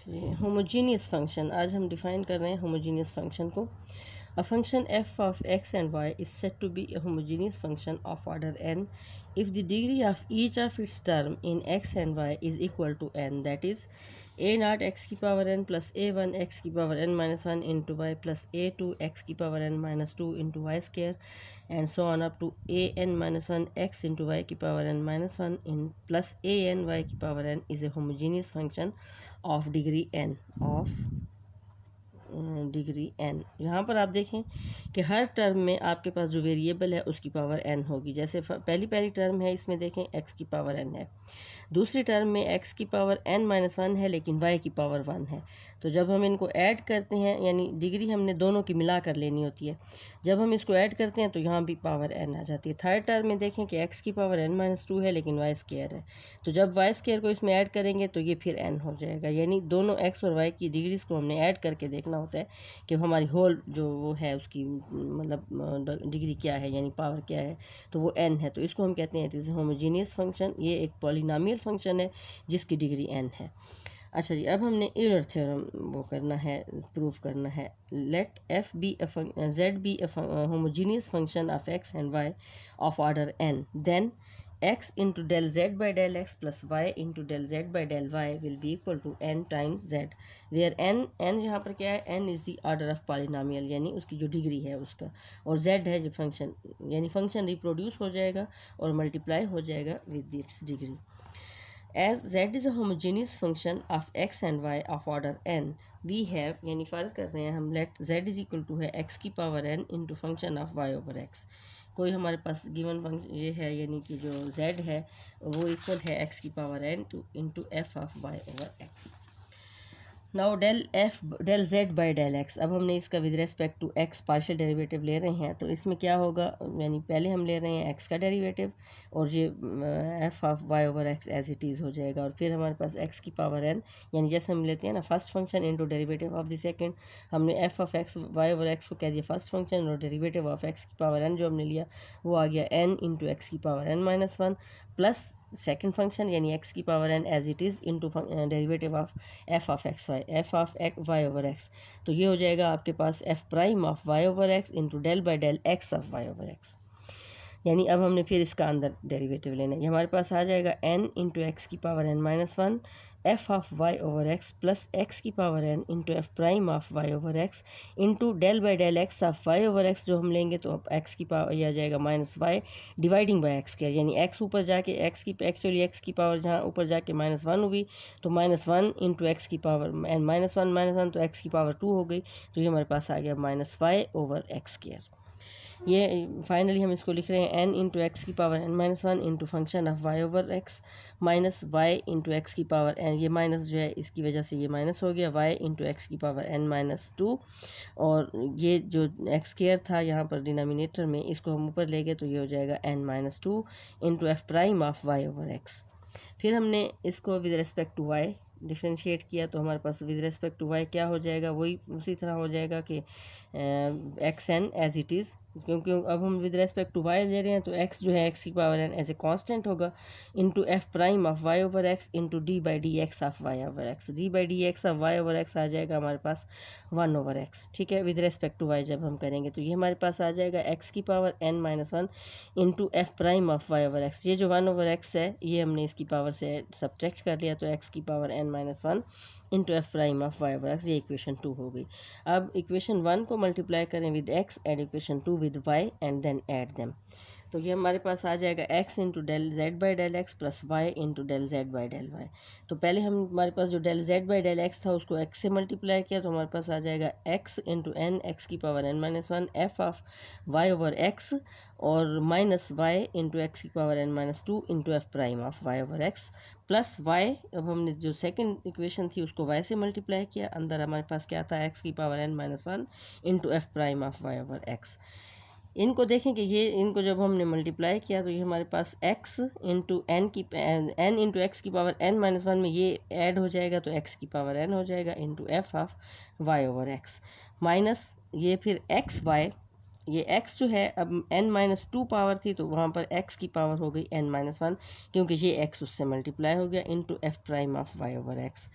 Homogeneous function, आज हम define कर रहे हैं होमोजीनियस फंक्शन को। A function f of x and y is said to be a homogeneous function of order n if the degree of each of its term in x and y is equal to n, that is a naught x की power n plus a1 x की power n minus 1 into y plus a2 x की power n minus 2 into y square and so on up to a n minus 1 x into y की power n minus 1 in plus a n y की power n is a homogeneous function of degree n degree n। यहाँ पर आप देखें कि हर term में आपके पास जो वेरिएबल है उसकी पावर n होगी। जैसे पहली टर्म है, इसमें देखें x की पावर n है। दूसरी टर्म में x की पावर n माइनस 1 है लेकिन y की पावर 1 है। तो जब हम इनको ऐड करते हैं, यानी डिग्री हमने दोनों की मिला कर लेनी होती है, जब हम इसको ऐड करते हैं तो यहाँ भी पावर n आ जाती है। थर्ड टर्म में देखें कि x की पावर n माइनस 2 है लेकिन y स्क्वायर है, तो जब y स्क्वायर को इसमें ऐड करेंगे तो ये फिर n हो जाएगा। यानी दोनों x और y की डिग्रीज को हमने ऐड करके देखना होता है कि हमारी होल जो वो है उसकी मतलब डिग्री क्या है, यानी पावर क्या है, तो वो n है। तो इसको हम कहते हैं इट इज़ होमोजीनियस फंक्शन। ये एक पॉलिनोमियल फंक्शन है जिसकी डिग्री n है। अच्छा जी, अब हमने यूलर थ्योरम वो करना है, प्रूफ करना है। Let f be z be homogeneous function of x and y of order n, then x into del z by del x plus y into del z by del y will be equal to n times z, where n यहाँ पर क्या है, n is the order of polynomial, यानी उसकी जो degree है उसका, और z है जो फंक्शन, यानी फंक्शन रिप्रोड्यूस हो जाएगा और मल्टीप्लाई हो जाएगा with its degree. As z is a homogeneous function of x and y of order n, we have, यानी फ़र्ज़ कर रहे हैं हम, let z is equal to है x की power n into function of y over x। कोई हमारे पास गिवन फंक्शन ये है, यानी कि जो z है वो इक्वल है x की power n into f of y over x। Now del z by del x, अब हमने इसका with respect to x partial derivative ले रहे हैं, तो इसमें क्या होगा, यानी पहले हम ले रहे हैं x का डेरिवेटिव और ये f of y over x as it is हो जाएगा, और फिर हमारे पास x की पावर n, यानी जैसे हम लेते हैं ना first function into derivative of the second, हमने f of x y over x को कह दिया फर्स्ट फंक्शन, और डेरिवेटिव ऑफ x की पावर n जो हमने लिया वो आ गया n इंटू x की power n minus 1 plus second function यानी x की power n as it is into derivative of f of x y, f of y over x, तो ये हो जाएगा आपके पास f prime of y over x into del by del x of y over x। यानी अब हमने फिर इसका अंदर डेरिवेटिव लेना है, ये हमारे पास आ जाएगा n इंटू एक्स की power n minus 1 f of y over x plus x की power n into f prime of y over x into del by del x of y over x, जो हम लेंगे तो अब x की power यह आ जाएगा minus y dividing by x के, यानी x ऊपर जाके x की एक्चुअली x की पावर जहाँ ऊपर जाके माइनस 1 हुई तो माइनस 1 इंटू एक्स की पावर n माइनस 1 तो x की पावर 2 हो गई, तो ये हमारे पास आ गया minus y over x square. ये फाइनली हम इसको लिख रहे हैं n इंटू एक्स की power n minus 1 into function of y over x minus y into x की पावर n, ये माइनस जो है इसकी वजह से ये माइनस हो गया, y इंटू एक्स की पावर n माइनस 2, और ये जो एक्स स्क्वायर था यहाँ पर डिनोमिनेटर में इसको हम ऊपर ले गए तो ये हो जाएगा n minus 2 into f prime of y over x। फिर हमने इसको with respect to y differentiate किया तो हमारे पास विद रिस्पेक्ट टू y क्या हो जाएगा, वही उसी तरह हो जाएगा कि x n as it is, क्योंकि अब हम विद रेस्पेक्ट टू y ले रहे हैं तो x जो है x की power n as a constant होगा into f prime of y over x into d by d x of y over x, d by d x of y over x आ जाएगा हमारे पास 1 over x। ठीक है, with respect to y जब हम करेंगे तो ये हमारे पास आ जाएगा x की power n minus 1 into f prime of y over x, ये जो 1 ओवर x है ये हमने इसकी पावर से सब्ट्रैक्ट कर लिया तो x की power n minus 1 into f prime of y over x, ये इक्वेशन 2 हो गई। अब इक्वेशन 1 को मल्टीप्लाई करें with x and equation 2 with y and then add them, तो ये हमारे पास आ जाएगा x into del z by del x plus y into del z by del y. तो पहले हमारे पास जो del z by del x था उसको x से मल्टीप्लाई किया तो हमारे पास आ जाएगा x इंटू एन एक्स की power n minus 1 F of y over x और माइनस y इंटू एक्स की power n minus 2 into f prime of y over x plus y, अब हमने जो सेकंड इक्वेशन थी उसको y से multiply किया, अंदर हमारे पास क्या था x की power n minus 1 into f prime of y over x। इनको देखें कि ये इनको जब हमने मल्टीप्लाई किया तो ये हमारे पास x इंटू एन की n इंटू एक्स की पावर n माइनस 1 में ये ऐड हो जाएगा तो x की पावर n हो जाएगा into f of y over x minus ये फिर एक्स वाई ये x जो है अब n-2 पावर थी तो वहाँ पर x की पावर हो गई n-1, क्योंकि ये x उससे मल्टीप्लाई हो गया into f prime of y over x,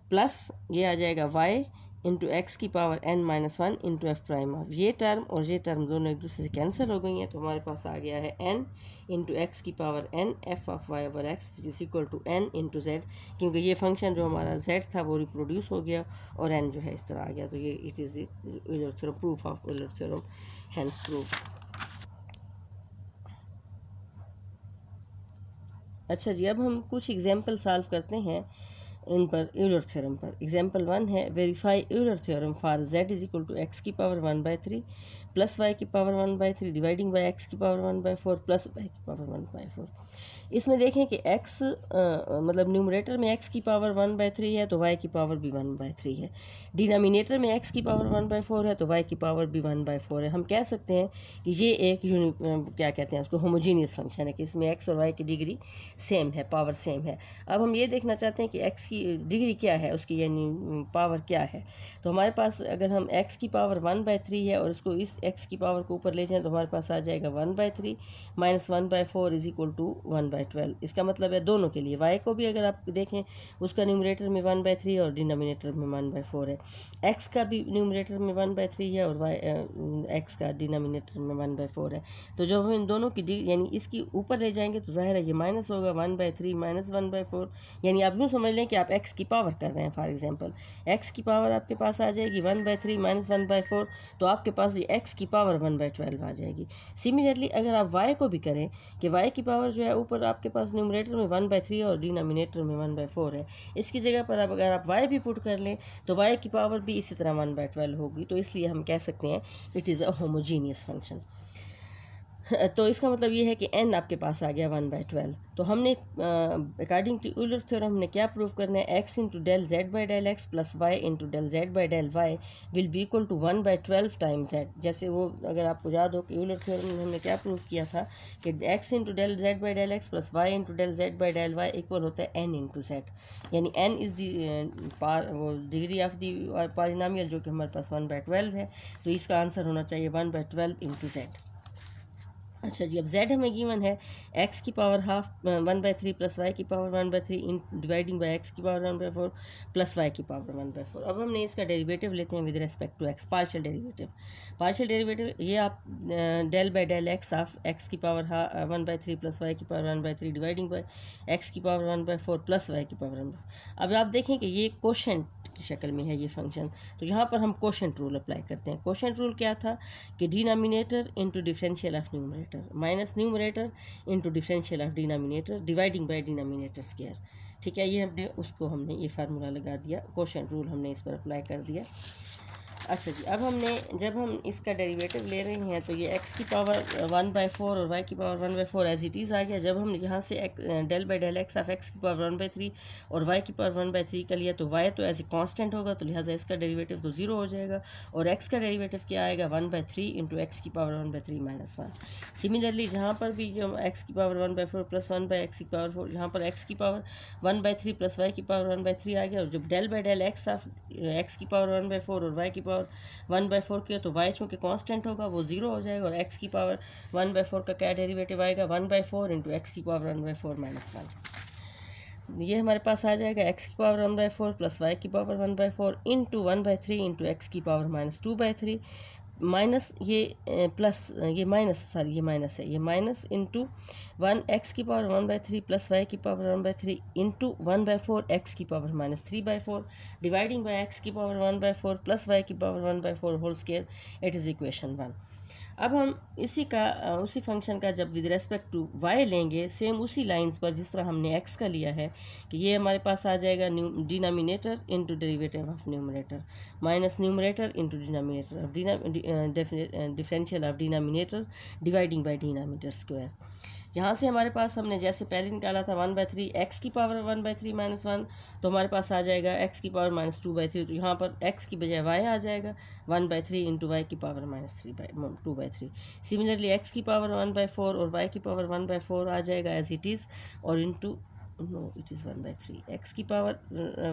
plus ये आ जाएगा y इंटू एक्स की power n-1 into f prime of, ये टर्म और ये टर्म दोनों एक दूसरे से कैंसिल हो गई हैं, तो हमारे पास आ गया है n इंटू एक्स की power n f of y over x which is equal to n into z, क्योंकि ये फंक्शन जो हमारा z था वो रिप्रोड्यूस हो गया और n जो है इस तरह आ गया, तो ये it is Euler theorem, proof of Euler theorem, hence proof. अच्छा जी, अब हम कुछ एग्जाम्पल सॉल्व करते हैं इन पर यूलर थ्योरम पर। एग्जाम्पल 1 है, verify Euler theorem for z is equal to x की पावर 1/3 प्लस वाई की पावर 1/3 डिवाइडिंग बाई एक्स की पावर 1/4 प्लस वाई की पावर 1/4। इसमें देखें कि x मतलब न्यूमरेटर में x की पावर 1/3 है तो y की पावर भी 1/3 है, डिनोमिनेटर में x की पावर 1/4 है तो y की पावर भी 1/4 है। हम कह सकते हैं कि ये एक क्या कहते हैं उसको, होमोजीनियस फंक्शन है कि इसमें x और y की डिग्री सेम है, पावर सेम है। अब हम ये देखना चाहते हैं कि x की डिग्री क्या है उसकी, यानी पावर क्या है। तो हमारे पास अगर हम x की पावर 1/3 है और उसको इस x की पावर को ऊपर ले जाएं तो हमारे पास आ जाएगा 1/3 माइनस 1/4 इज इक्वल टू 1/12। इसका मतलब है दोनों के लिए, y को भी अगर आप देखें उसका न्यूमरेटर में 1/3 और डिनोमिनेटर में 1/4 है, x का भी न्यूमरेटर में 1/3 है और x का डिनोमिनेटर में 1/4 है। तो जब हम इन दोनों की यानी इसकी ऊपर ले जाएंगे तो जाहिर है ये माइनस होगा 1/3 माइनस 1/4, यानी आप यूँ समझ लें कि आप x की पावर कर रहे हैं। फॉर एग्जांपल x की पावर आपके पास आ जाएगी 1/3 माइनस 1/4, तो आपके पास ये x की पावर 1/12 आ जाएगी। सिमिलरली अगर आप y को भी करें कि y की पावर जो है ऊपर आपके पास न्यूमरेटर में 1/3 और डिनोमिनेटर में 1/4 है, इसकी जगह पर अब अगर आप y भी पुट कर लें तो y की पावर भी इसी तरह 1/12 होगी। तो इसलिए हम कह सकते हैं it is a homogeneous function. तो इसका मतलब ये है कि n आपके पास आ गया 1/12। तो हमने अकॉर्डिंग टू यूलर थ्योरम हमने क्या प्रूव करना है, x into del z by del x plus y into del z by del y will be equal to 1/12 times z। जैसे वो अगर आपको याद हो कि यूलर थ्योरम में हमने क्या प्रूव किया था कि x into del z by del x plus y into del z by del y equal होता है n इंटू जेड, यानी n इज़ दी वो डिग्री ऑफ दी पॉलिनोमियल जो कि हमारे पास 1/12 है, तो इसका आंसर होना चाहिए 1/12 इंटू जेड। अच्छा जी, अब z हमें गिवन है x की पावर हाफ 1/3 प्लस वाई की पावर 1/3 इन डिवाइडिंग बाई एक्स की पावर 1/4 प्लस वाई की पावर 1/4। अब हमने इसका डेरिवेटिव लेते हैं with respect to x, partial derivative. Partial derivative ये आप del by del x of x की पावर 1/3 प्लस वाई की पावर 1/3 डिवाइडिंग बाई एक्स की पावर 1/4 प्लस वाई की पावर 1/4। अब आप देखें कि ये कोशेंट की शक्ल में है ये फंक्शन, तो यहाँ पर हम कोशेंट रूल अप्लाई करते हैं। कोशेंट रूल क्या था कि denominator into differential of numerator minus numerator into differential of denominator dividing by denominator square. ठीक है, ये हमने ये फार्मूला लगा दिया, कोशेंट रूल हमने इस पर अप्लाई कर दिया। अच्छा जी, अब जब हम इसका डेरिवेटिव ले रहे हैं तो ये x की पावर 1/4 और y की पावर 1/4 एज इट इज़ आ गया। जब हमने यहाँ से del by del x of x की पावर 1/3 और y की पावर 1/3 का लिया तो y तो एज ए कांस्टेंट होगा, तो लिहाजा इसका डेरिवेटिव तो 0 हो जाएगा और x का डेरिवेटिव क्या आएगा 1/3 इंटू एक्स की पावर 1/3 माइनस 1। सिमिलरली जहाँ पर भी जो x की पावर 1/4 प्लस 1/x की पावर 4, यहाँ पर x की पावर 1/3 प्लस y की पावर 1/3 आ गया, और जब del by del x of x की पावर 1/4 और y की पावर 1/4 किया तो y चूँकि कांस्टेंट होगा वो 0 हो जाएगा, और x की पावर 1/4 का क्या डेरिवेटिव आएगा 1/4 इंटू एक्स की पावर 1/4 माइनस 1। ये हमारे पास आ जाएगा x की पावर 1/4 प्लस y की पावर 1/4 इंटू 1/3 इंटू एक्स की पावर माइनस 2/3 माइनस ये प्लस ये माइनस सॉरी ये माइनस है, ये माइनस इंटू 1x की पावर 1/3 प्लस y की पावर 1/3 इंटू 1/4 x की power minus 3/4 dividing by x की पावर 1/4 प्लस y की power 1/4 whole square, it is equation 1। अब हम उसी फंक्शन का जब विद रेस्पेक्ट टू y लेंगे सेम उसी लाइंस पर जिस तरह हमने x का लिया है कि ये हमारे पास आ जाएगा denominator into derivative of numerator minus numerator into denominator of differential of denominator dividing by denominator square. यहाँ से हमारे पास हमने जैसे पहले निकाला था 1/3 x की पावर 1/3 माइनस 1, तो हमारे पास आ जाएगा x की पावर माइनस 2/3, तो यहाँ पर x की बजाय y आ जाएगा 1/3 इंटू वाई की पावर माइनस 2/3। सिमिलरली x की पावर 1/4 और y की पावर 1/4 आ जाएगा एज इट इज़, और into no it is 1/3 x की पावर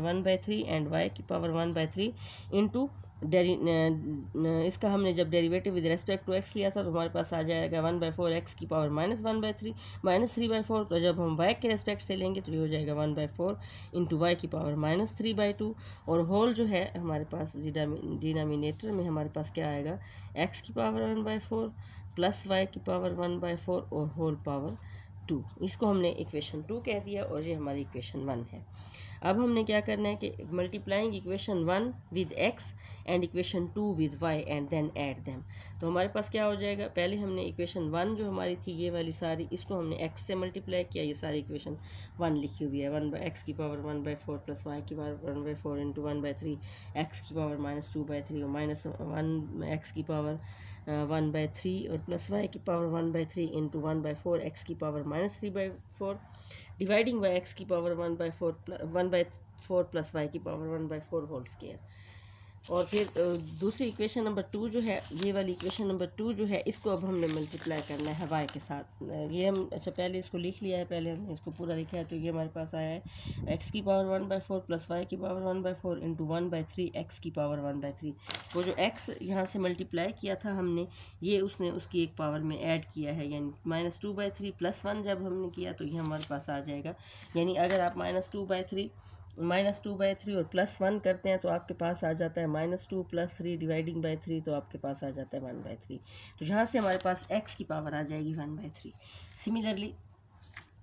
1/3 एंड y की पावर 1/3 इंटू इसका हमने जब derivative with respect to x लिया था तो हमारे पास आ जाएगा 1/4 एक्स की पावर -1/3 -3/4। तो जब हम वाई के रेस्पेक्ट से लेंगे तो ये हो जाएगा 1/4 इंटू वाई की पावर -3/2। और होल जो है हमारे पास डिनोमिनेटर में हमारे पास क्या आएगा, एक्स की पावर 1/4 प्लस वाई की पावर 1/4 और होल पावर 2। इसको हमने इक्वेशन 2 कह दिया और ये हमारी इक्वेशन 1 है। अब हमने क्या करना है कि multiplying equation 1 with x and equation 2 with y and then add them. तो हमारे पास क्या हो जाएगा, पहले हमने इक्वेशन 1 जो हमारी थी ये वाली सारी, इसको हमने एक्स से मल्टीप्लाई किया, ये सारी इक्वेशन 1 लिखी हुई है। 1/x की पावर 1/4 प्लस वाई की पावर 1/4 इंटू 1/3 एक्स की पावर -2/3 और -1 एक्स की पावर 1/3 और प्लस वाई की पावर 1/3 इंटू 1/4 एक्स की पावर -3/4 डिवाइडिंग बाई एक्स की पावर 1/4 प्लस वाई की पावर 1/4 होल स्क्वायर। और फिर दूसरी इक्वेशन नंबर 2 जो है, ये वाली इक्वेशन नंबर 2 जो है, इसको अब हमने मल्टीप्लाई करना है वाई के साथ। ये हम अच्छा पहले इसको लिख लिया है, पहले हमने इसको पूरा लिखा है। तो ये हमारे पास आया है एक्स की पावर 1/4 प्लस वाई की पावर 1/4 इंटू 1/3 एक्स की पावर 1/3। वो जो एक्स यहाँ से मल्टीप्लाई किया था हमने, ये उसने उसकी एक पावर में ऐड किया है, यानी -2/3 प्लस 1 जब हमने किया तो ये हमारे पास आ जाएगा। यानी अगर आप -2/3 और +1 करते हैं तो आपके पास आ जाता है -2 + 3 डिवाइडिंग बाई 3, तो आपके पास आ जाता है 1/3। तो यहाँ से हमारे पास x की पावर आ जाएगी 1/3। सिमिलरली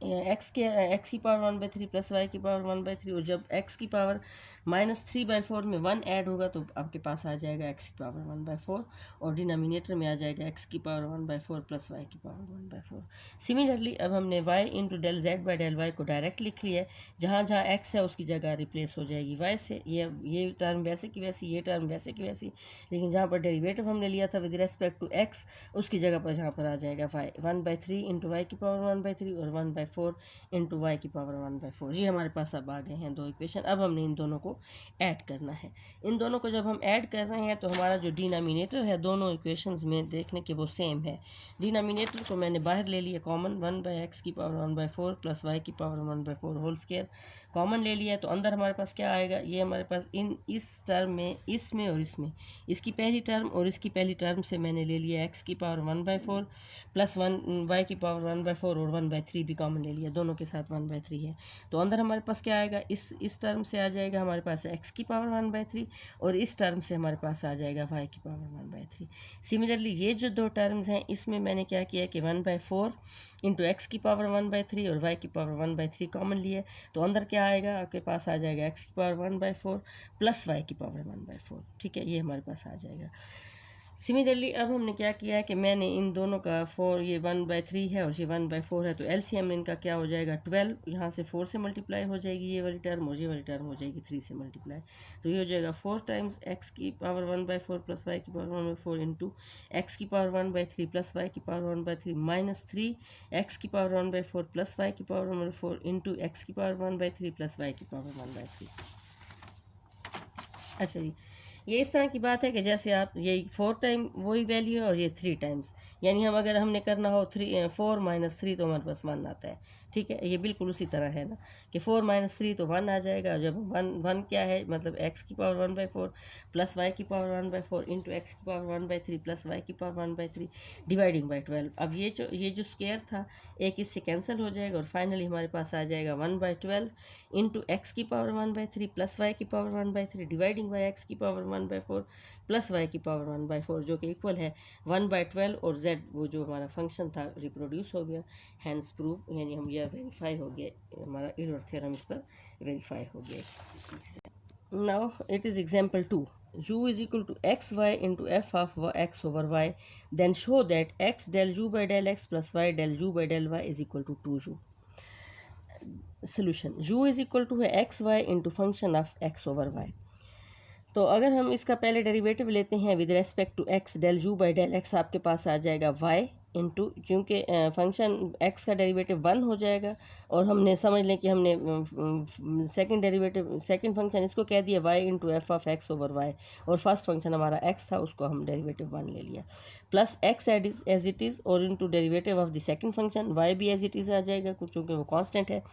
एक्स की पावर 1/3 प्लस वाई की पावर 1/3, और जब x की पावर -3/4 में 1 ऐड होगा तो आपके पास आ जाएगा x की पावर 1/4 और डिनोमिनेटर में आ जाएगा x की पावर 1/4 प्लस वाई की पावर 1/4। सिमिलरली अब हमने y into del z by del y को डायरेक्ट लिख लिया है। जहाँ जहाँ x है उसकी जगह रिप्लेस हो जाएगी y से। ये टर्म वैसे की वैसी, ये टर्म वैसे की वैसी, लेकिन जहाँ पर डेरिवेटिव हमने लिया था विद रेस्पेक्ट टू x, उसकी जगह पर जहाँ पर आ जाएगा y 1/3 इंटू वाई की पावर 1/3 और 1/4 इंटू वाई की पावर 1/4। ये हमारे पास अब आ गए हैं दो इक्वेशन। अब हमने इन दोनों को ऐड करना है। इन दोनों को जब हम ऐड कर रहे हैं तो हमारा जो डिनोमिनेटर है दोनों इक्वेशंस में देखने के वो सेम है। डिनोमिनेटर को मैंने बाहर ले लिया कॉमन, 1/x की पावर 1/4 प्लस वाई की पावर 1/4 होल स्क्वायर कॉमन ले लिया। तो अंदर हमारे पास क्या आएगा, ये हमारे पास इस टर्म में, इसमें और इसमें, इसकी पहली टर्म और इसकी पहली टर्म से मैंने ले लिया x की पावर 1/4 प्लस 1 y की पावर 1/4 और 1/3 भी कॉमन ले लिया, दोनों के साथ 1/3 है। तो अंदर हमारे पास क्या आएगा, इस टर्म से आ जाएगा हमारे पास x की पावर 1/3 और इस टर्म से हमारे पास आ जाएगा y की पावर 1/3। सिमिलरली ये जो दो टर्म्स हैं इसमें मैंने क्या किया कि 1/4 इंटू एक्स की पावर 1/3 और y की पावर 1/3 कॉमन लिए। तो अंदर क्या आएगा, आपके पास आ जाएगा x की पावर 1/4 प्लस y की पावर 1/4। ठीक है, ये हमारे पास आ जाएगा। सिमिलरली अब हमने क्या किया है कि मैंने इन दोनों का 4, ये 1/3 है और ये 1/4 है, तो एलसीएम इनका क्या हो जाएगा 12। यहाँ से 4 से मल्टीप्लाई हो जाएगी ये वाली टर्म और ये वाली टर्म हो जाएगी 3 से मल्टीप्लाई। तो ये हो जाएगा 4 टाइम्स एक्स की पावर 1/4 प्लस वाई की पावर 1/4 इंटू एक्स की पावर 1/3 प्लस वाई की पावर 1/3 -3 एक्स की पावर 1/4 प्लस वाई की पावर 1/4 इंटू एक्स की पावर 1/3 प्लस वाई की पावर 1/3। अच्छा जी, ये इस तरह की बात है कि जैसे आप ये 4 टाइम वही वैल्यू है और ये 3 टाइम्स, यानी हम अगर हमने करना हो 4 - 3 तो हमारे पास 1 आता है। ठीक है, ये बिल्कुल उसी तरह है ना कि 4 - 3 तो 1 आ जाएगा। जब 1 क्या है, मतलब x की पावर 1/4 प्लस वाई की पावर 1/4 इंटू एक्स की पावर 1/3 प्लस वाई की पावर 1/3 डिवाइडिंग बाई 12। अब ये जो स्क्वायर था एक इससे कैंसिल हो जाएगा और फाइनली हमारे पास आ जाएगा 1/12 इंटू एक्स की पावर 1/3 प्लस वाई की पावर 1/3 डिवाइडिंग बाई एक्स की पावर 1/4 प्लस वाई की पावर 1/4, जो कि इक्वल है 1/12 और z वो जो हमारा फंक्शन था रिप्रोड्यूस हो गया। हैंस प्रूफ, यानी हम यह वेरीफाई हो गया, हमारा टेलर थ्योरम इस पर वेरीफाई हो गया। Now it is example 2। u is equal to xy into f of x over y, then show that x del u by del x plus y del u by del y is equal to 2u. Solution: u is equal to x y into function of x over y. तो अगर हम इसका पहले derivative लेते हैं with respect to x, del u by del x आपके पास आ जाएगा वाई इंटू, क्योंकि फंक्शन एक्स का डेरिवेटिव 1 हो जाएगा और हमने समझ लें कि हमने सेकंड फंक्शन इसको कह दिया y into f of x over y, और फर्स्ट फंक्शन हमारा एक्स था उसको हम डेरिवेटिव 1 ले लिया, plus x as it is और into derivative of the second function y भी एज इट इज़ आ जाएगा क्योंकि वो कांस्टेंट है।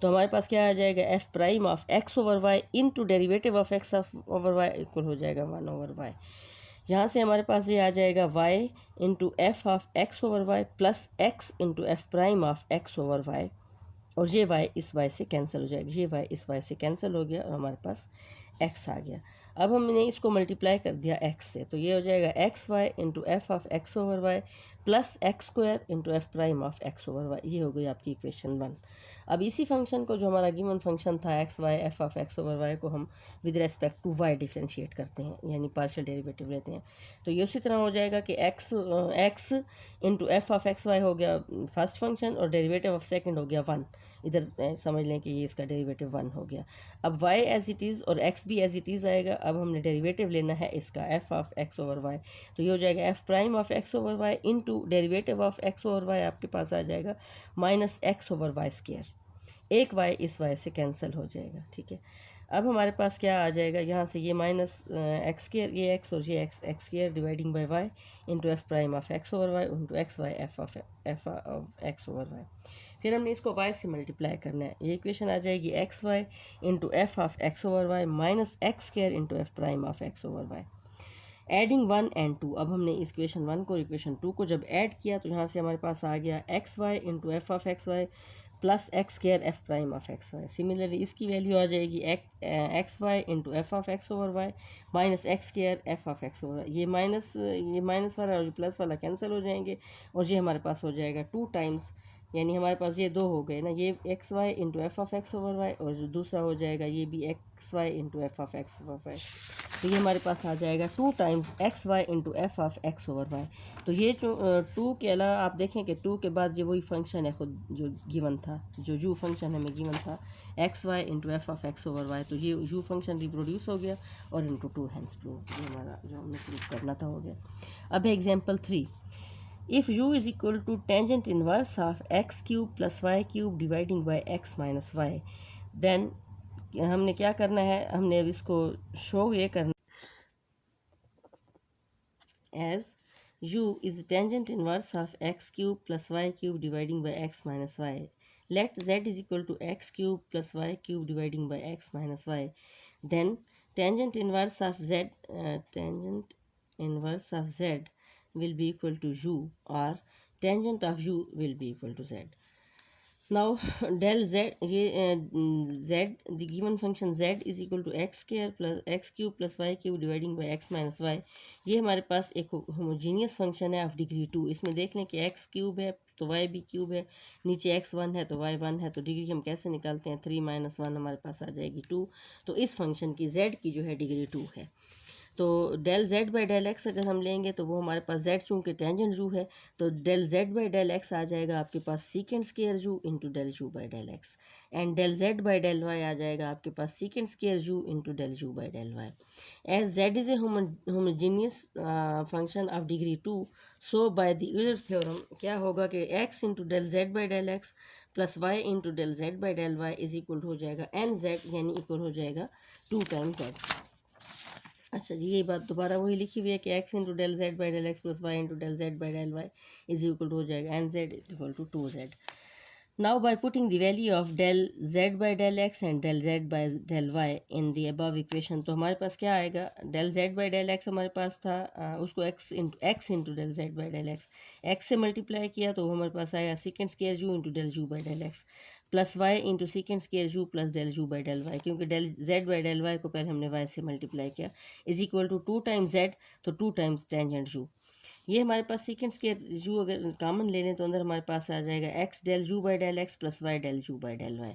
तो हमारे पास क्या आ जाएगा, f prime of x over y into derivative of x over y equal हो जाएगा 1/y। यहाँ से हमारे पास ये आ जाएगा y into f of x over y plus x into f prime of x over y, और ये y इस y से कैंसिल हो जाएगा, ये y इस y से कैंसिल हो गया और हमारे पास x आ गया। अब हमने इसको मल्टीप्लाई कर दिया x से, तो ये हो जाएगा x y into f of x over y plus x square into f prime of x over y. ये हो गई आपकी इक्वेशन 1। अब इसी फंक्शन को, जो हमारा गिवन फंक्शन था x y f of x over y, को हम with respect to y differentiate करते हैं, यानी पार्शियल डेरिवेटिव लेते हैं। तो ये उसी तरह हो जाएगा कि x into f of x y हो गया फर्स्ट फंक्शन, और डेरिवेटिव ऑफ सेकंड हो गया 1। इधर समझ लें कि ये इसका डेरिवेटिव 1 हो गया। अब y एज इट इज़ और x भी एज इट इज़ आएगा। अब हमने डेरिवेटिव लेना है इसका f of x over y, तो ये हो जाएगा f prime of x over y into derivative of x over y आपके पास आ जाएगा minus x over y square. एक y इस y से कैंसिल हो जाएगा, ठीक है। अब हमारे पास क्या आ जाएगा, यहाँ से ये माइनस एक्स स्क्वायर, ये x और ये x square dividing by y into f prime of x over y into x y f of x over y। फिर हमने इसको y से मल्टीप्लाई करना है। ये इक्वेशन आ जाएगी x y into f of x over y minus x square into f prime of x over y, adding 1 and 2। अब हमने इक्वेशन 1 को इक्वेशन 2 को जब ऐड किया तो यहाँ से हमारे पास आ गया x y into f of x y plus x square f prime of x y. Similarly इसकी वैल्यू आ जाएगी x y into f of x over y minus x square f of x over y. ये minus वाला और plus वाला cancel हो जाएंगे, और ये हमारे पास हो जाएगा 2 टाइम्स, यानी हमारे पास ये 2 हो गए ना, ये x y into f of x over y, और जो दूसरा हो जाएगा ये भी x y into f of x over y. तो ये हमारे पास आ जाएगा 2 times x y into f of x over y. तो ये जो 2 के अलावा आप देखें कि 2 के बाद ये वही फंक्शन है खुद जो गिवन था, जो यू फंक्शन हमें गिवन था x y into f of x over y. तो ये यू फंक्शन रिप्रोड्यूस हो गया और इंटू 2 हैंस प्रूव, ये हमारा जो हमें प्रूव करना था हो गया। अब example 3, if u is equal to tangent inverse of x cube plus y cube dividing by x minus y, then हमने क्या करना है, हमने अब इसको शो ये करना as u is tangent inverse of x cube plus y cube dividing by x minus y. Let z is equal to x cube plus y cube dividing by x minus y. Then tangent inverse of z will be equal to u, or tangent of u will be equal to z. Now del z, ये z, the given function z is equal to x square plus x cube plus y cube dividing by x minus y। ये हमारे पास एक homogeneous function है of degree 2। इसमें देख लें कि x cube है तो y भी क्यूब है, नीचे x 1 है तो y 1 है, तो डिग्री हम कैसे निकालते हैं, 3 माइनस 1 हमारे पास आ जाएगी 2। तो इस फंक्शन की z की जो है डिग्री 2 है। तो del z by del x अगर हम लेंगे तो वो हमारे पास z चूँकि टेंजेंट जू है, तो del z by del x आ जाएगा आपके पास secant square u into del जू by del x, and del z by del y आ जाएगा आपके पास secant square u into del जू by del y। As z is a homogeneous function of degree 2, so by the Euler theorem क्या होगा कि x into del z by del x plus y into del z by del y is equal हो जाएगा nz, यानी equal हो जाएगा 2 times z। अच्छा जी, ये बात दोबारा वही लिखी हुई है कि x into del z by del x plus y into del z by del y is equal to हो जाएगा n z equal to 2z। Now by putting the value of del z by del x and del z by del y in the above equation, तो हमारे पास क्या आएगा, del z by del x हमारे पास था, उसको x into del z by del x से multiply किया तो हमारे पास आएगा second square u into del जू by del x plus y into second square जू प्लस del जू by del y, क्योंकि del z by del y को पहले हमने y से मल्टीप्लाई किया, is equal to 2 times z, तो 2 टाइम्स टेंजेंट जू। ये हमारे पास सीकेंड स्केयर जू अगर कॉमन ले लें तो अंदर हमारे पास आ जाएगा एक्स डेल जू by del x plus y del जू बाई डेल वाई।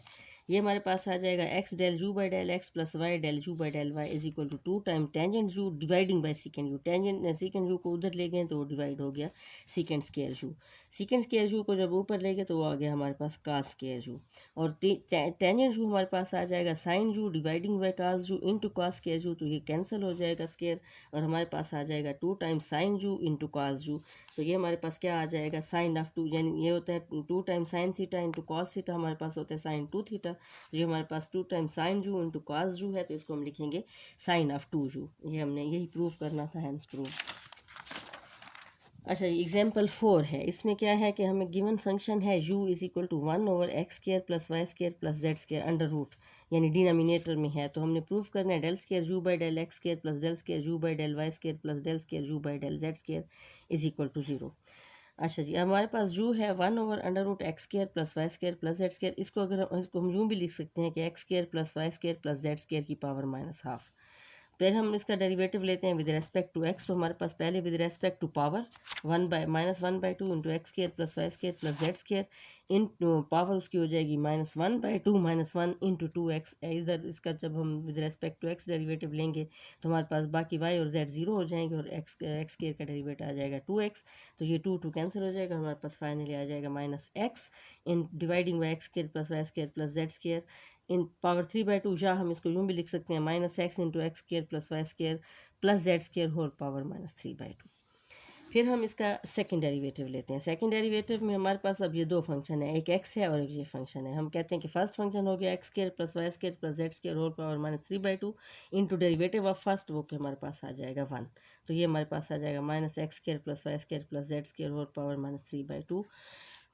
ये हमारे पास आ जाएगा एक्स डेल जू by del x plus y del जू by del y is equal to 2 time tangent u dividing by secant u. Tangent सीकेंड जू को उधर ले गए तो वो डिवाइड हो गया सीकेंड स्केयर जू। सीकेंड स्केयर जू को जब ऊपर ले गए तो वो आ गया हमारे पास कास स्केयर जू, और टेंजेंट जू हमारे पास आ जाएगा साइन जू डिवाइडिंग बाई कास जू इंटू कास स्केयर जू, तो ये कैंसिल हो जाएगा स्केयर, और हमारे पास आ जाएगा 2 टाइम्स साइन जू इंटू कास जू। तो ये हमारे पास क्या आ जाएगा साइन ऑफ 2, यानी ये होता है 2 time sine theta into cos theta, हमारे पास होता है साइन 2 थीटा, तो ये हमारे पास 2 टाइम साइन जू इंटू कॉस जू है, तो इसको हम लिखेंगे साइन ऑफ 2 जू। ये हमने यही प्रूव करना था, हैंस प्रूव। अच्छा, एग्जाम्पल 4 है। इसमें क्या है कि हमें गिवन फंक्शन है u is equal to 1/x² + y² + z² under root, यानी डिनोमिनेटर में है। तो हमने प्रूव करना है del square u by del x² + del square u by del y² + del square u by del z² is equal to 0। अच्छा जी, हमारे पास u है 1/√x² + y² + z²। इसको हम यूँ भी लिख सकते हैं कि x² + y² + z² की पावर -½ फिर हम इसका डेरिवेटिव लेते हैं विद रेस्पेक्ट टू एक्स। तो हमारे पास पहले with respect to power -1/2 into x² + y² + z² in power उसकी हो जाएगी -1/2 -1 इंटू 2x। इधर इसका जब हम with respect to x derivative लेंगे तो हमारे पास बाकी y और z 0 हो जाएंगे और x² का डेरिवेटिव आ जाएगा 2x। तो ये 2 कैंसिल हो जाएगा, हमारे पास फाइनली आ जाएगा -x in dividing by x² + y² + z² in power 3/2, या हम इसको यूँ भी लिख सकते हैं -x into x² + y² + z² whole power -3/2। फिर हम इसका सेकंड डेरिवेटिव लेते हैं। सेकंड डेरिवेटिव में हमारे पास अब ये दो फंक्शन है, एक x है और एक ये फंक्शन है। हम कहते हैं कि फर्स्ट फंक्शन हो गया x² + y² + z² whole power -3/2 into derivative of first, वो कि हमारे पास आ जाएगा 1। तो ये हमारे पास आ जाएगा -x² + y² + z² whole power -3/2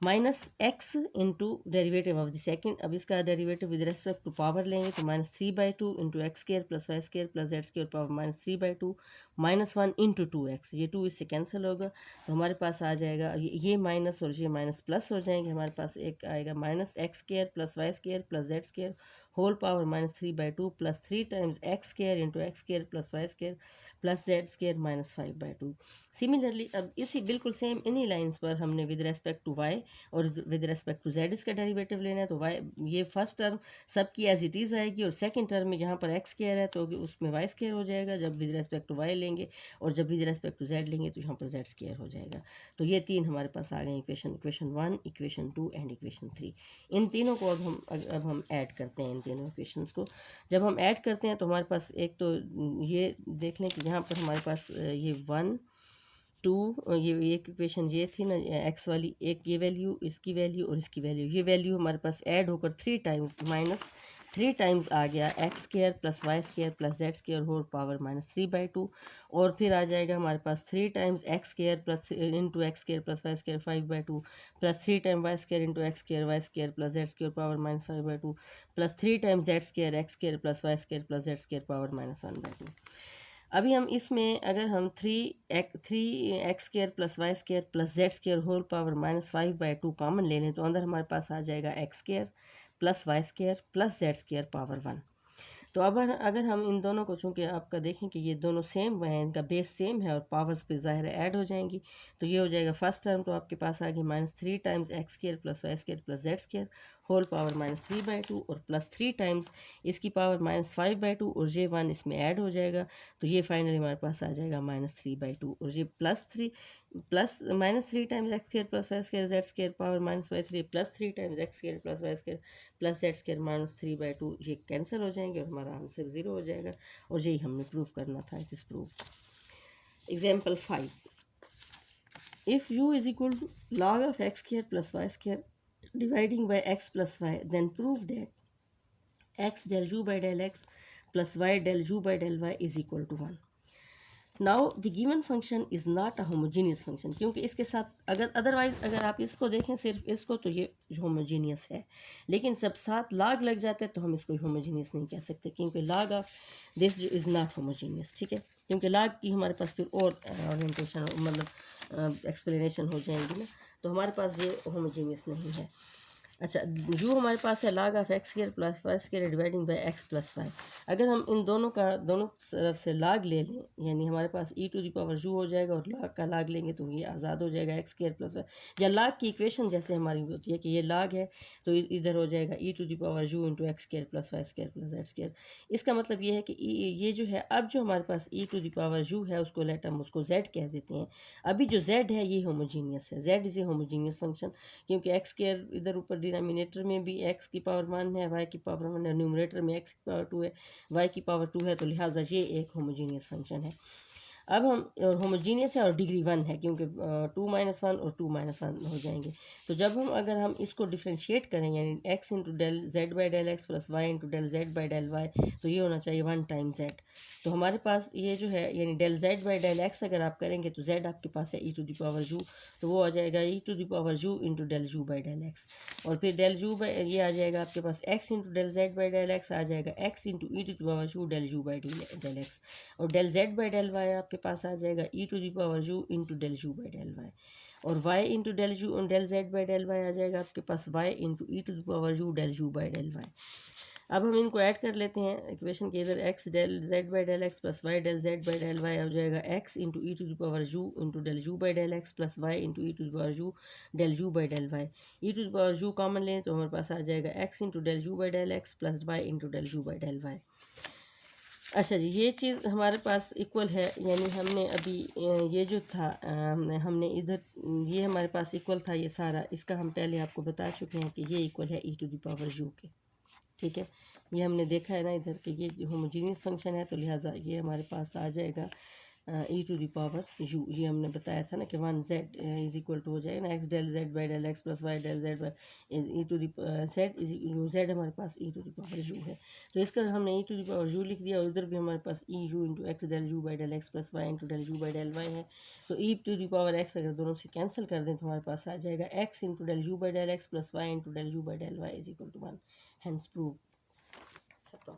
-x into derivative of the second. अब इसका derivative with respect to power लेंगे तो -3/2 into x² + y² + z² power -3/2 -1 into 2x। ये 2 इससे कैंसिल होगा तो हमारे पास आ जाएगा ये माइनस और ये माइनस प्लस हो जाएंगे। हमारे पास एक आएगा -x² + y² + z² whole power -3/2 + 3 times x² into x² + y² + z² -5/2। Similarly अब इसी बिल्कुल सेम इन्हीं लाइंस पर हमने विद रेस्पेक्ट टू y और विद रेस्पेक्ट टू z इसका डेरिवेटिव लेना है। तो y ये फर्स्ट टर्म सबकी एज इट इज़ आएगी और सेकंड टर्म में जहाँ पर x² है तो उसमें y² हो जाएगा जब विद रेस्पेक्ट टू y लेंगे, और जब विद रेस्पेक्ट टू z लेंगे तो यहाँ पर z² हो जाएगा। तो ये तीन हमारे पास आ गए इक्वेशन 1, इक्वेशन 2 एंड इक्वेशन 3। इन तीनों को अब हम ऐड करते हैं। इन तीनों इक्वेशंस को जब हम ऐड करते हैं तो हमारे पास एक तो ये देख लें कि यहाँ पर हमारे पास ये 1 2 ये एक इक्वेशन ये थी ना एक्स वाली, एक ये वैल्यू, इसकी वैल्यू और इसकी वैल्यू, ये वैल्यू हमारे पास ऐड होकर 3 टाइम्स आ गया x² + y² + z² whole power -3/2। और फिर आ जाएगा हमारे पास 3 times x² + into x² + y² 5/2 + 3 time y² into x² y² + z² power -5/2 + 3 times z² x² + y² + z² power -1/2। अभी हम इसमें अगर हम 3x² + y² + z² whole power -5/2 common ले लें तो अंदर हमारे पास आ जाएगा x² + y² + z² पावर 1। तो अब अगर हम इन दोनों को, चूँकि आपका देखें कि ये दोनों सेम हैं, इनका बेस सेम है और पावर्स पे ज़ाहिर है ऐड हो जाएंगी, तो ये हो जाएगा फर्स्ट टर्म तो आपके पास आ गई -3 times x² + y² + z² whole power -3/2 और +3 टाइम्स इसकी पावर -5/2 और ये 1 इसमें ऐड हो जाएगा। तो ये फाइनली हमारे पास आ जाएगा -3/2 और ये +3 times x² + y² z² power -3 +3 times x² + y² + z² -3/2 ये कैंसिल हो जाएंगे और हमारा आंसर 0 हो जाएगा। और यही हमने प्रूव करना था। It is prove. Example 5, if u is equal to log of x² + y² dividing by x + y, then prove that x del u by del x plus y del u by del y is equal to 1. Now the given function is not a homogeneous function, क्योंकि इसके साथ अगर आप इसको देखें सिर्फ इसको तो ये होमोजीनियस है, लेकिन जब साथ लॉग लग जाता है तो हम इसको होमोजीनियस नहीं कह सकते, क्योंकि log of this is not homogeneous. ठीक है, क्योंकि लॉग की हमारे पास फिर और ओरिएंटेशन मतलब एक्सप्लेनेशन हो जाएंगी ना, तो हमारे पास ये होमोजीनियस नहीं है। अच्छा, जो हमारे पास है log of x² + y² dividing by x + y। अगर हम इन दोनों तरफ से log ले लें, यानी हमारे पास e⁻u हो जाएगा और log का log लेंगे तो ये आज़ाद हो जाएगा x² + y। या log की इक्वेशन जैसे हमारी होती है कि ये log है तो इधर हो जाएगा e⁻u into x² + y² + z²। इसका मतलब ये है कि ये जो है, अब जो हमारे पास e⁻u है उसको लेट हम उसको z कह देते हैं। अभी जो z है ये होमोजीनियस है, z is a homogeneous function, क्योंकि x² इधर ऊपर डिनोमिनेटर में भी x की पावर 1 है, y की पावर 1 है, न्यूमरेटर में x की पावर 2 है, y की पावर 2 है, तो लिहाजा ये एक होमोजीनियस फंक्शन है। अब हम होमोजीनियस है और डिग्री 1 है, क्योंकि 2 - 1 और 2 - 1 हो जाएंगे। तो जब हम अगर हम इसको डिफ्रेंशिएट करें, यानी x into del z by del x plus y into del z by del y, तो ये होना चाहिए 1 टाइम z। तो हमारे पास ये जो है, यानी del z by del x अगर आप करेंगे तो z आपके पास है e⁻u, तो वो आ जाएगा e⁻u इंटू डेल जू बाई डेल एक्स। और फिर डेल जू बाई ये आ जाएगा आपके पास x into del z by del x आ जाएगा x इंटू e⁻u डेल जू बाई डेल एक्स। और del z by del y आपके पास आ जाएगा e⁻u इंटू डेल जू बाई डेल वाई। और y into del z by del y आ जाएगा आपके पास y इंटू e⁻u डेल जू बाई डेल वाई। अब हम इनको ऐड कर लेते हैं इक्वेशन के इधर, x del z by del x plus y del z by del y हो जाएगा x into e⁻u into del जू by del x plus y into e⁻u del जू by del y. e⁻u common लें तो हमारे पास आ जाएगा x इंटू डेल जू by del x plus y into del जू बाई डेल वाई। अच्छा जी, ये चीज़ हमारे पास इक्वल है, यानी हमने अभी ये जो था हमने इधर ये हमारे पास इक्वल था ये सारा, इसका हम पहले आपको बता चुके हैं कि ये इक्वल है e⁻u के। ठीक है, ये हमने देखा है ना इधर कि ये होमोजीनियस फंक्शन है, तो लिहाजा ये हमारे पास आ जाएगा e⁻u। ये हमने बताया था ना कि 1z इज इक्वल टू हो जाएगा ना x del z by del x plus y del z by z is z हमारे पास e⁻u है। तो इसका हमने e⁻u लिख दिया, और उधर भी हमारे पास e⁻u इंटू एक्स डेल जू by del x plus y into del जू बाई डेल वाई है। तो e⁻x अगर दोनों से कैंसिल कर दें तो हमारे पास आ जाएगा x इंटू डेल जू by del x plus y into del जू by del y is equal to 1। Hence prove खत्म।